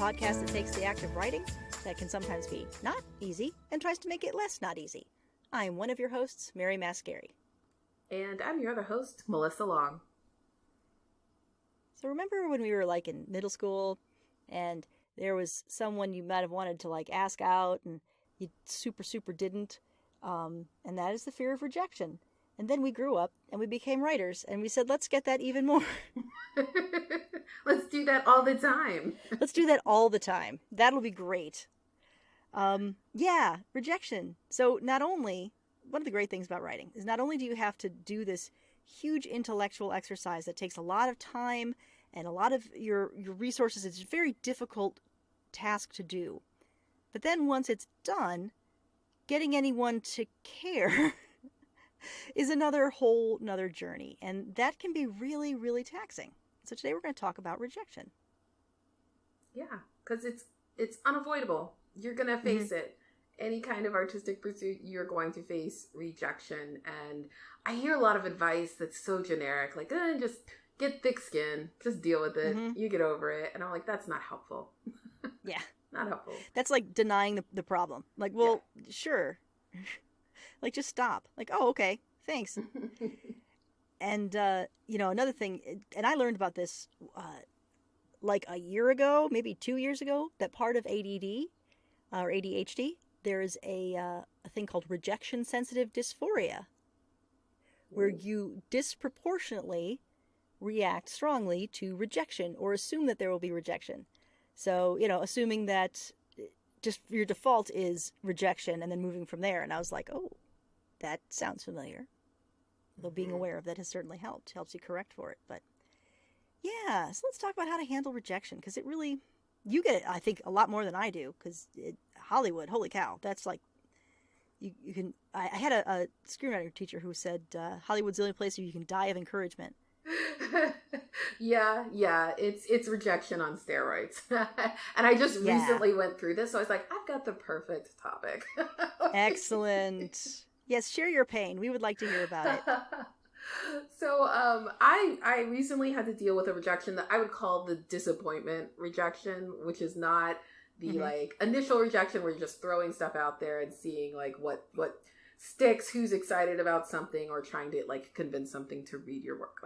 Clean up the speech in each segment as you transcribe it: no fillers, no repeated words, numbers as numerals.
podcast that takes the act of writing, that can sometimes be not easy, and tries to make it less not easy. I'm one of your hosts, Mary Mascari. And I'm your other host, Melissa Long. So remember when we were in middle school and there was someone you might have wanted to ask out and you super didn't? And that is the fear of rejection. And then we grew up and we became writers and we said, let's get that even more. Let's do that all the time. Let's do that all the time. That'll be great. Rejection. So one of the great things about writing is not only do you have to do this huge intellectual exercise that takes a lot of time and a lot of your resources, it's a very difficult task to do. But then once it's done, getting anyone to care is another journey. And that can be really, really taxing. So today we're going to talk about rejection. Yeah, because it's unavoidable. You're going to face it. Any kind of artistic pursuit, you're going to face rejection. And I hear a lot of advice that's so generic, just get thick skin, just deal with it, you get over it. And I'm like, that's not helpful. Yeah. Not helpful. That's like denying the problem. Sure. Just stop. Oh, okay, thanks. And, another thing, and I learned about this a year ago, maybe 2 years ago, that part of ADD or ADHD, there is a thing called rejection sensitive dysphoria, where you disproportionately react strongly to rejection or assume that there will be rejection. So, assuming that just your default is rejection and then moving from there. And I was like, oh, that sounds familiar. Though being aware of that has certainly helped. Helps you correct for it. But yeah, so let's talk about how to handle rejection. Because it really, you get it, I think, a lot more than I do. Because Hollywood, holy cow, that's you can, I had a screenwriter teacher who said, Hollywood's the only place where you can die of encouragement. Yeah, it's rejection on steroids. And I just recently went through this, so I was like, I've got the perfect topic. Excellent. Yes, share your pain. We would like to hear about it. So, I recently had to deal with a rejection that I would call the disappointment rejection, which is not the initial rejection where you're just throwing stuff out there and seeing what sticks, who's excited about something, or trying to convince something to read your work.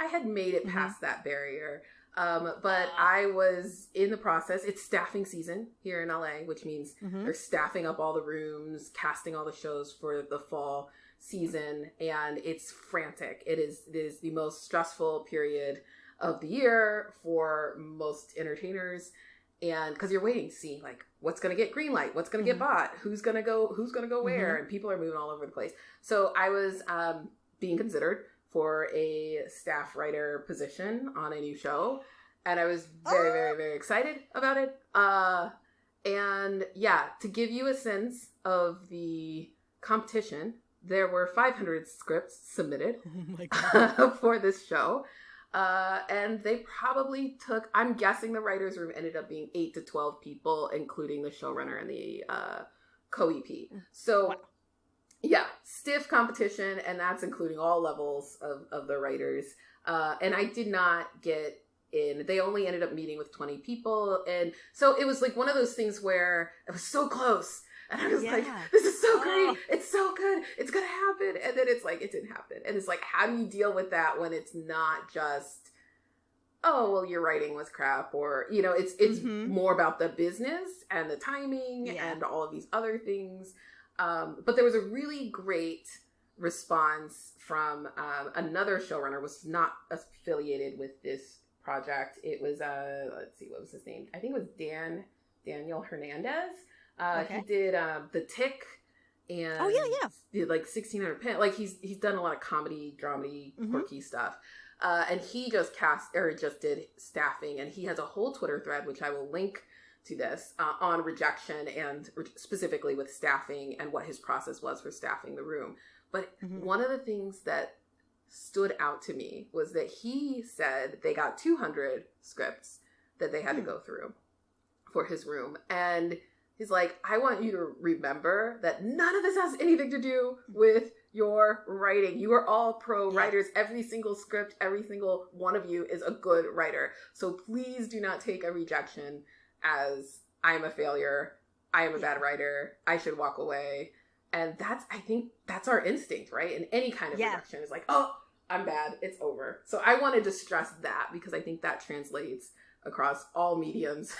I had made it past that barrier. But I was in the process. It's staffing season here in LA, which means they're staffing up all the rooms, casting all the shows for the fall season. And it's frantic. It is the most stressful period of the year for most entertainers. And because you're waiting to see what's going to get green light, what's going to get bought, who's going to go where, and people are moving all over the place. So I was being considered for a staff writer position on a new show. And I was very, very, very excited about it. And to give you a sense of the competition, there were 500 scripts submitted for this show. And they probably took, I'm guessing the writer's room ended up being 8 to 12 people, including the showrunner and the co-EP. So... yeah, stiff competition, and that's including all levels of the writers. And I did not get in. They only ended up meeting with 20 people. And so it was one of those things where it was so close. And I was like, this is so great. It's so good. It's going to happen. And then it's it didn't happen. And it's how do you deal with that when it's not just, oh, well, your writing was crap, or, it's more about the business and the timing and all of these other things. But there was a really great response from another showrunner, was not affiliated with this project. It was, let's see, what was his name? I think it was Daniel Hernandez. He did The Tick and did 1600 Pen. He's done a lot of comedy, dramedy, quirky stuff. And he just did staffing, and he has a whole Twitter thread, which I will link to this, on rejection and specifically with staffing and what his process was for staffing the room. But one of the things that stood out to me was that he said they got 200 scripts that they had to go through for his room. And he's like, I want you to remember that none of this has anything to do with your writing. You are all pro writers. Every single script, every single one of you is a good writer. So please do not take a rejection as I'm a failure, I am a bad writer, I should walk away. And I think that's our instinct, right? In any kind of rejection is like, oh, I'm bad, it's over. So I wanted to stress that because I think that translates across all mediums.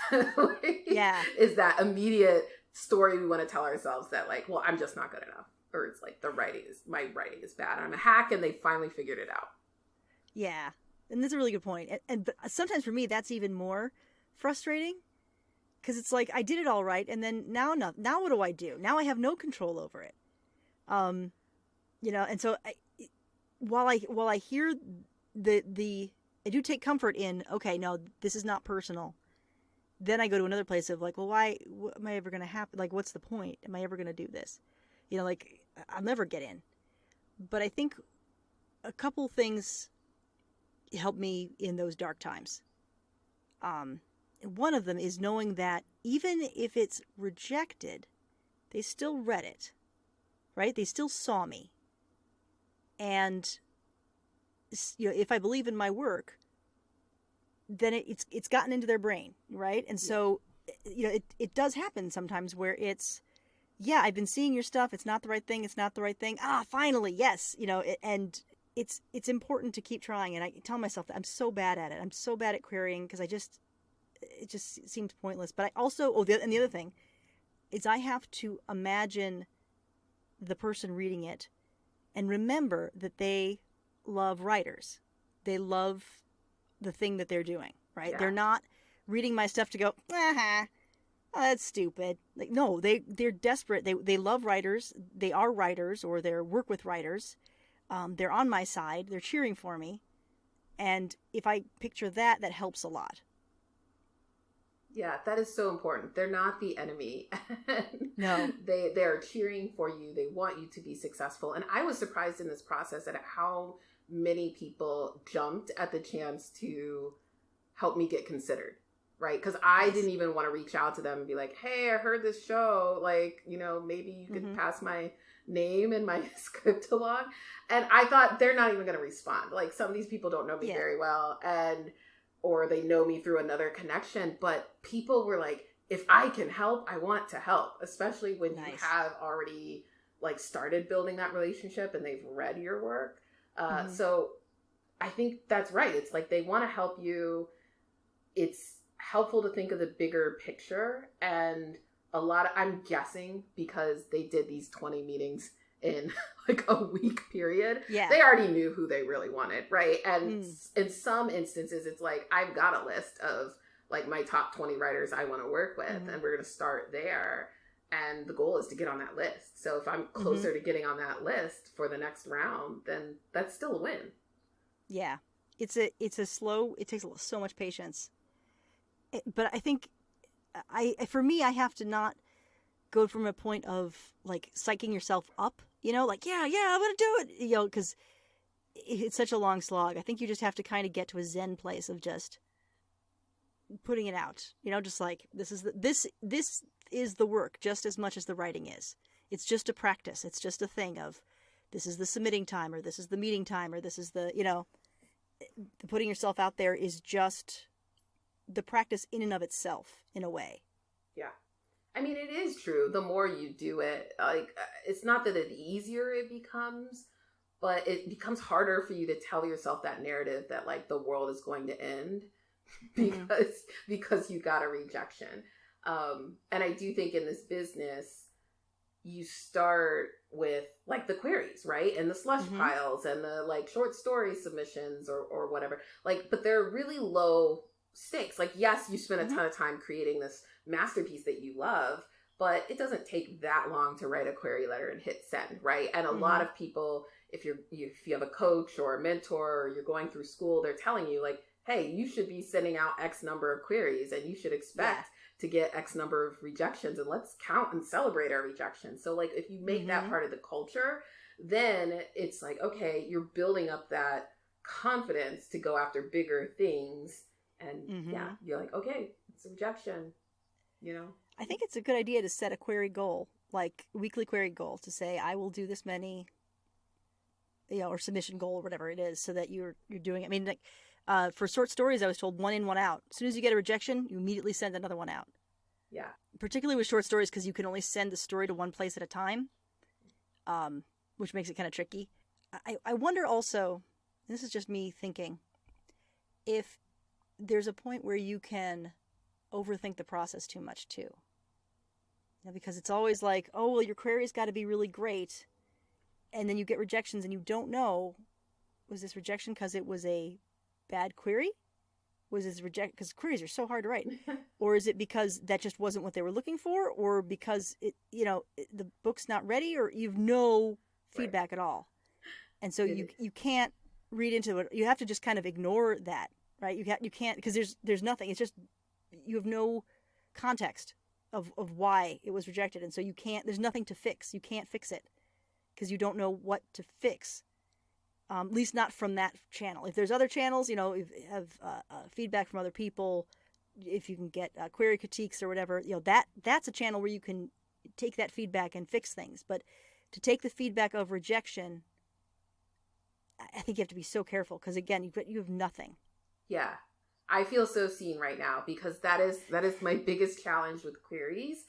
Is that immediate story we want to tell ourselves that like, well, I'm just not good enough. Or it's like my writing is bad. I'm a hack, and they finally figured it out. Yeah. And that's a really good point. But sometimes for me, that's even more frustrating because it's like I did it all right, and then now what do I do? Now I have no control over it. And so while I hear I do take comfort in, okay, no, this is not personal. Then I go to another place of like, well, why am I ever going to happen? Like, what's the point? Am I ever going to do this? Like I'll never get in. But I think a couple things help me in those dark times. One of them is knowing that even if it's rejected, they still read it, right? They still saw me. And if I believe in my work, then it's gotten into their brain, right? And so, it does happen sometimes where it's, I've been seeing your stuff. It's not the right thing. It's not the right thing. Finally, yes. And it's important to keep trying. And I tell myself that I'm so bad at it. I'm so bad at querying because it just seems pointless. But I also, the other thing is I have to imagine the person reading it and remember that they love writers. They love the thing that they're doing, right? Yeah. They're not reading my stuff to go, oh, that's stupid. Like, no, they're desperate. They love writers. They are writers, or they work with writers. They're on my side. They're cheering for me. And if I picture that helps a lot. Yeah, that is so important. They're not the enemy. No. They're cheering for you. They want you to be successful. And I was surprised in this process at how many people jumped at the chance to help me get considered, right? Because I didn't even want to reach out to them and be like, hey, I heard this show. Like, maybe you could pass my name and my script along. And I thought they're not even going to respond. Like, some of these people don't know me very well, or they know me through another connection. But people were like, if I can help, I want to help, especially when you have already like started building that relationship and they've read your work. So I think that's right. It's like they want to help you. It's helpful to think of the bigger picture. And I'm guessing because they did these 20 meetings in like a week period, they already knew who they really wanted, right? And in some instances, it's like, I've got a list of like my top 20 writers I want to work with, and we're going to start there. And the goal is to get on that list. So if I'm closer to getting on that list for the next round, then that's still a win. Yeah. It takes so much patience. But I think for me, I have to not go from a point of like psyching yourself up, like, I'm going to do it, because it's such a long slog. I think you just have to kind of get to a zen place of just putting it out, just like this is the work just as much as the writing is. It's just a practice. It's just a thing of this is the submitting time, or this is the meeting time, or this is the putting yourself out there is just the practice in and of itself in a way. Yeah. I mean, it is true. The more you do it, like, it's not that the easier it becomes, but it becomes harder for you to tell yourself that narrative that like the world is going to end because you got a rejection. And I do think in this business, you start with like the queries, right? And the slush piles and the like short story submissions or whatever. Like, but they're really low stakes. Like, yes, you spend a ton of time creating this masterpiece that you love, but it doesn't take that long to write a query letter and hit send, right? And a lot of people, if you have a coach or a mentor, or you're going through school, they're telling you like, hey, you should be sending out X number of queries and you should expect to get X number of rejections, and let's count and celebrate our rejections. So like, if you make that part of the culture, then it's like, okay, you're building up that confidence to go after bigger things. And you're like, okay, it's a rejection, I think it's a good idea to set a query goal, like a weekly query goal, to say, I will do this many, or submission goal or whatever it is, so that you're doing it. I mean, like, For short stories, I was told one in, one out. As soon as you get a rejection, you immediately send another one out. Yeah. Particularly with short stories, because you can only send the story to one place at a time, which makes it kind of tricky. I wonder also, and this is just me thinking, if there's a point where you can overthink the process too much too. Because it's always like, oh, well, your query's got to be really great. And then you get rejections and you don't know, was this rejection because it was a bad query? Was this reject because queries are so hard to write? Or is it because that just wasn't what they were looking for? Or because the book's not ready, or you've no feedback at all? And so you can't read into it. You have to just kind of ignore that, right? You can't, because there's nothing. It's just, you have no context of why it was rejected. And so you can't, there's nothing to fix. You can't fix it because you don't know what to fix. At least not from that channel. If there's other channels, if you have feedback from other people, if you can get query critiques or whatever, that's a channel where you can take that feedback and fix things. But to take the feedback of rejection, I think you have to be so careful, because again, you have nothing. Yeah, I feel so seen right now, because that is my biggest challenge with queries,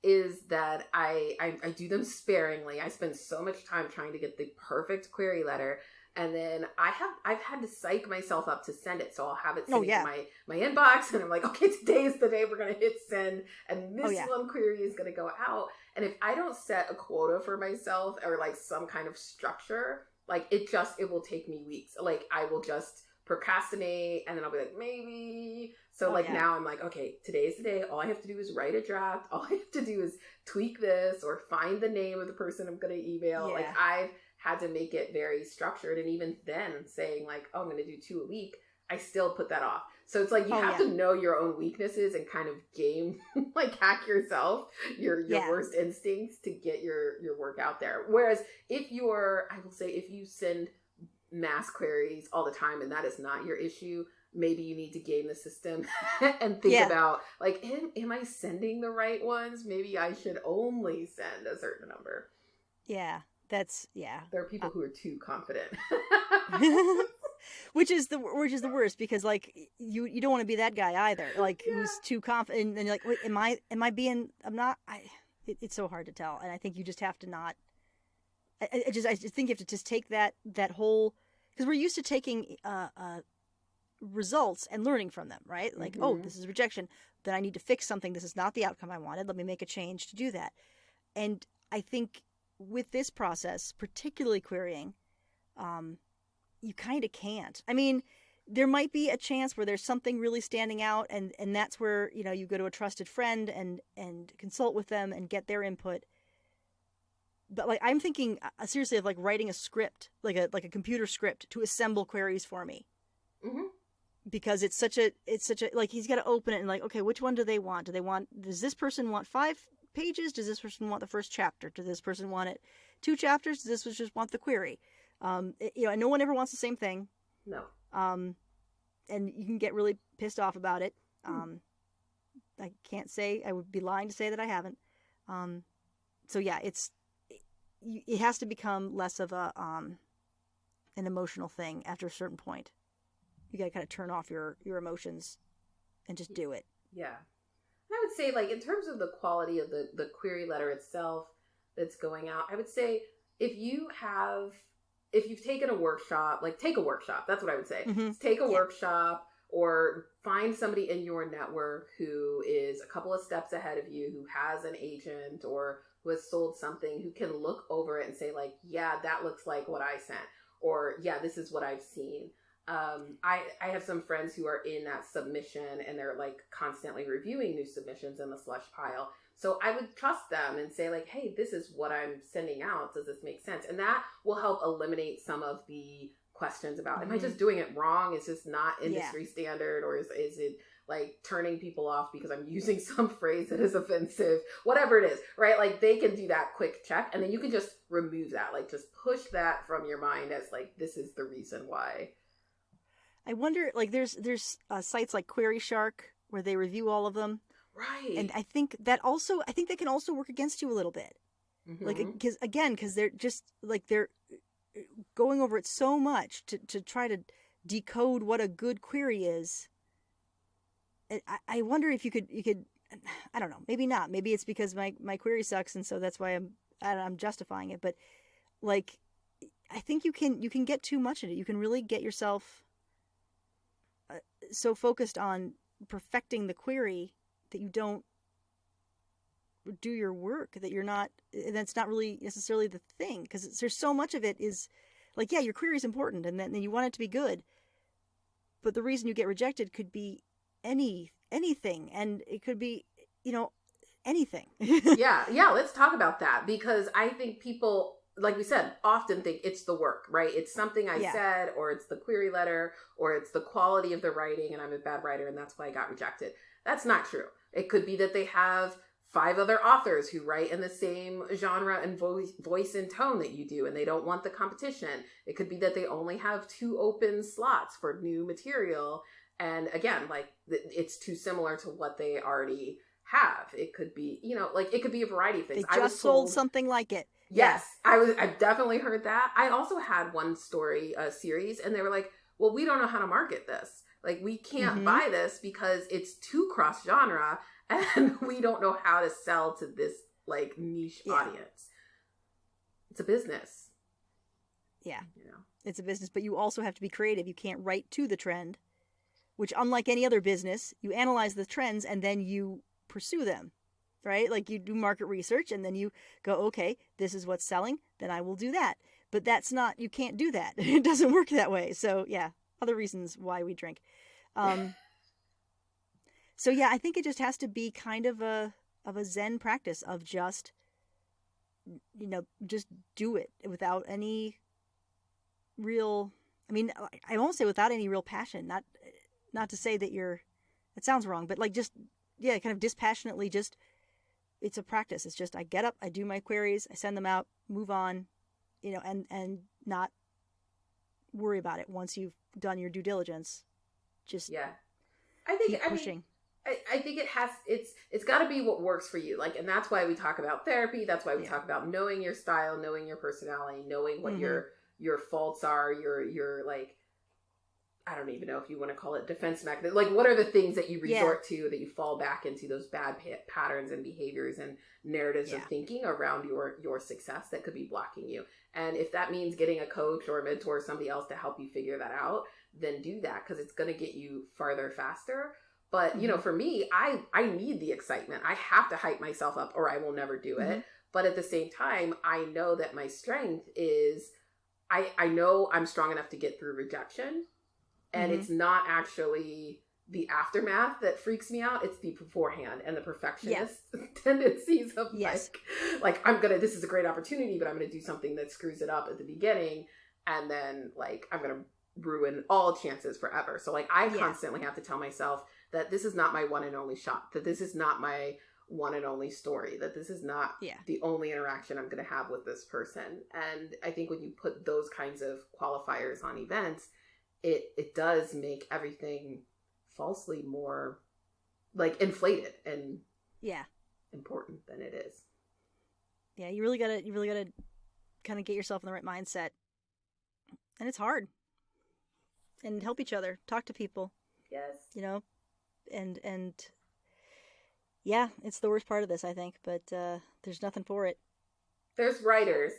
is that I do them sparingly. I spend so much time trying to get the perfect query letter. And then I've had to psych myself up to send it. So I'll have it sitting in my inbox, and I'm like, okay, today is the day we're going to hit send, and this one query is going to go out. And if I don't set a quota for myself, or like some kind of structure, like it will take me weeks. Like I will just procrastinate, and then I'll be like, maybe. So now I'm like, okay, today's the day. All I have to do is write a draft. All I have to do is tweak this or find the name of the person I'm going to email. Yeah. Like I've had to make it very structured. And even then saying like, oh, I'm going to do 2 a week, I still put that off. So it's like you have to know your own weaknesses and kind of game, like hack yourself, your worst instincts to get your work out there. Whereas if you send mass queries all the time and that is not your issue, maybe you need to game the system and think about like, am I sending the right ones? Maybe I should only send a certain number. Yeah. There are people who are too confident. which is the worst, because like you don't want to be that guy either, like who's too confident, and you're like, wait, am I being, I'm not, it's so hard to tell. And I think you just have to not, I just think you have to just take that whole, because we're used to taking results and learning from them, right? Like, oh, this is rejection, then I need to fix something, this is not the outcome I wanted, let me make a change to do that. And I think with this process, particularly querying, you kind of can't. I mean, there might be a chance where there's something really standing out, and that's where, you go to a trusted friend and consult with them and get their input. But like, I'm thinking seriously of like writing a script, like a computer script to assemble queries for me. Mm-hmm. Because it's such a like, he's got to open it and like, okay, which one do they want? Does this person want 5 pages? Does this person want the first chapter? Does this person want it 2 chapters? Does this person just want the query? And no one ever wants the same thing. No. And you can get really pissed off about it. I can't say, I would be lying to say that I haven't. So yeah, it has to become less of a, an emotional thing after a certain point. You gotta kind of turn off your emotions and just do it. Yeah. I would say, like, in terms of the quality of the query letter itself that's going out, I would say if you've taken a workshop, like take a workshop. That's what I would say. Mm-hmm. Take a workshop, or find somebody in your network who is a couple of steps ahead of you, who has an agent or who has sold something, who can look over it and say like, yeah, that looks like what I sent, or yeah, this is what I've seen. I have some friends who are in that submission, and they're like constantly reviewing new submissions in the slush pile. So I would trust them and say like, hey, this is what I'm sending out. Does this make sense? And that will help eliminate some of the questions about, am I just doing it wrong? Is this not industry standard? Or is it like turning people off because I'm using some phrase that is offensive? Whatever it is, right? Like they can do that quick check, and then you can just remove that. Like just push that from your mind as like, this is the reason why. I wonder, like, there's sites like Query Shark where they review all of them, right? And I think that can also work against you a little bit, like, because they're just like, they're going over it so much to try to decode what a good query is, I wonder if you could, I don't know, maybe not. Maybe it's because my query sucks, and so that's why I'm justifying it. But like, I think you can get too much in it. You can really get yourself so focused on perfecting the query that you don't do your work, that you're not, that's not really necessarily the thing, because there's so much of it is like, yeah, your query is important, and then you want it to be good, but the reason you get rejected could be anything, and it could be, anything. yeah, let's talk about that, because I think people, like we said, often think it's the work, right? It's something I said, or it's the query letter, or it's the quality of the writing, and I'm a bad writer, and that's why I got rejected. That's not true. It could be that they have 5 other authors who write in the same genre and voice and tone that you do, and they don't want the competition. It could be that they only have 2 open slots for new material, and again, like, it's too similar to what they already have. It could be, it could be a variety of things. They just sold something like it. Yes, I've definitely heard that. I also had one story, series, and they were like, well, we don't know how to market this. Like, we can't buy this because it's too cross genre, and we don't know how to sell to this like niche audience. It's a business. Yeah. It's a business, but you also have to be creative. You can't write to the trend, which, unlike any other business, you analyze the trends and then you pursue them, right? Like, you do market research and then you go, okay, this is what's selling, then I will do that. But that's not, you can't do that. It doesn't work that way. So yeah, other reasons why we drink. So yeah, I think it just has to be kind of a Zen practice of just, just do it without any real, I won't say without any real passion, not to say that it sounds wrong, but like, just, kind of dispassionately, just, it's a practice. It's just, I get up, I do my queries, I send them out, move on, and not worry about it once you've done your due diligence. Just keep pushing. I think it's got to be what works for you. Like, and that's why we talk about therapy. That's why we talk about knowing your style, knowing your personality, knowing what your faults are, your like, I don't even know if you want to call it defense mechanism. Like, what are the things that you resort to, that you fall back into, those bad patterns and behaviors and narratives of thinking around your success that could be blocking you. And if that means getting a coach or a mentor or somebody else to help you figure that out, then do that, because it's going to get you farther faster. But, for me, I need the excitement. I have to hype myself up or I will never do it. But at the same time, I know that my strength is, I know I'm strong enough to get through rejection. And it's not actually the aftermath that freaks me out. It's the beforehand and the perfectionist tendencies of like, this is a great opportunity, but I'm going to do something that screws it up at the beginning. And then like, I'm going to ruin all chances forever. So like, I constantly have to tell myself that this is not my one and only shot, that this is not my one and only story, that this is not the only interaction I'm going to have with this person. And I think when you put those kinds of qualifiers on events, it does make everything falsely more like inflated and important than it is. Yeah, you really gotta kind of get yourself in the right mindset, and it's hard. And help each other, talk to people. Yes. And yeah, it's the worst part of this, I think, but there's nothing for it. There's writers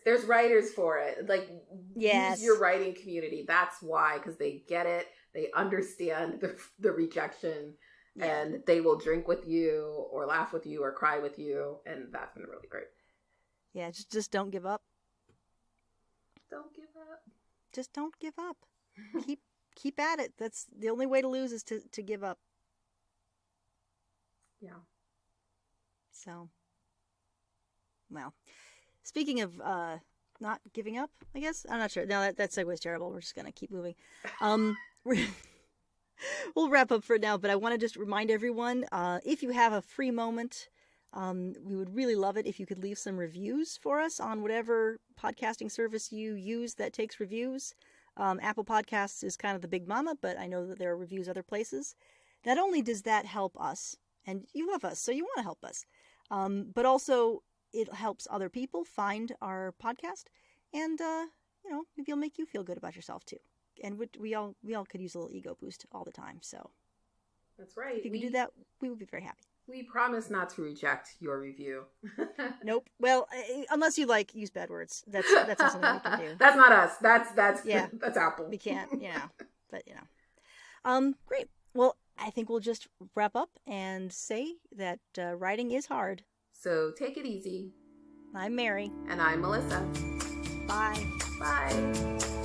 for it. Like, use your writing community. That's why, because they get it. They understand the rejection, and they will drink with you or laugh with you or cry with you. And that's been really great. Yeah, just don't give up. Don't give up. Just don't give up. Keep at it. That's the only way to lose, is to give up. Yeah. So, well, speaking of not giving up, I guess, I'm not sure. No, that segue is terrible. We're just gonna keep moving. We'll wrap up for now, but I want to just remind everyone, if you have a free moment, we would really love it if you could leave some reviews for us on whatever podcasting service you use that takes reviews. Apple Podcasts is kind of the big mama, but I know that there are reviews other places. Not only does that help us, and you love us, so you want to help us, but also it helps other people find our podcast, and maybe it'll make you feel good about yourself too. and we all could use a little ego boost all the time. So that's right. If you could do that, we would be very happy. We promise not to reject your review. Nope. Well, unless you use bad words. That's not something we can do. That's not us. That's that's Apple. We can't, but great. Well, I think we'll just wrap up and say that writing is hard. So take it easy. I'm Mary. And I'm Melissa. Bye. Bye.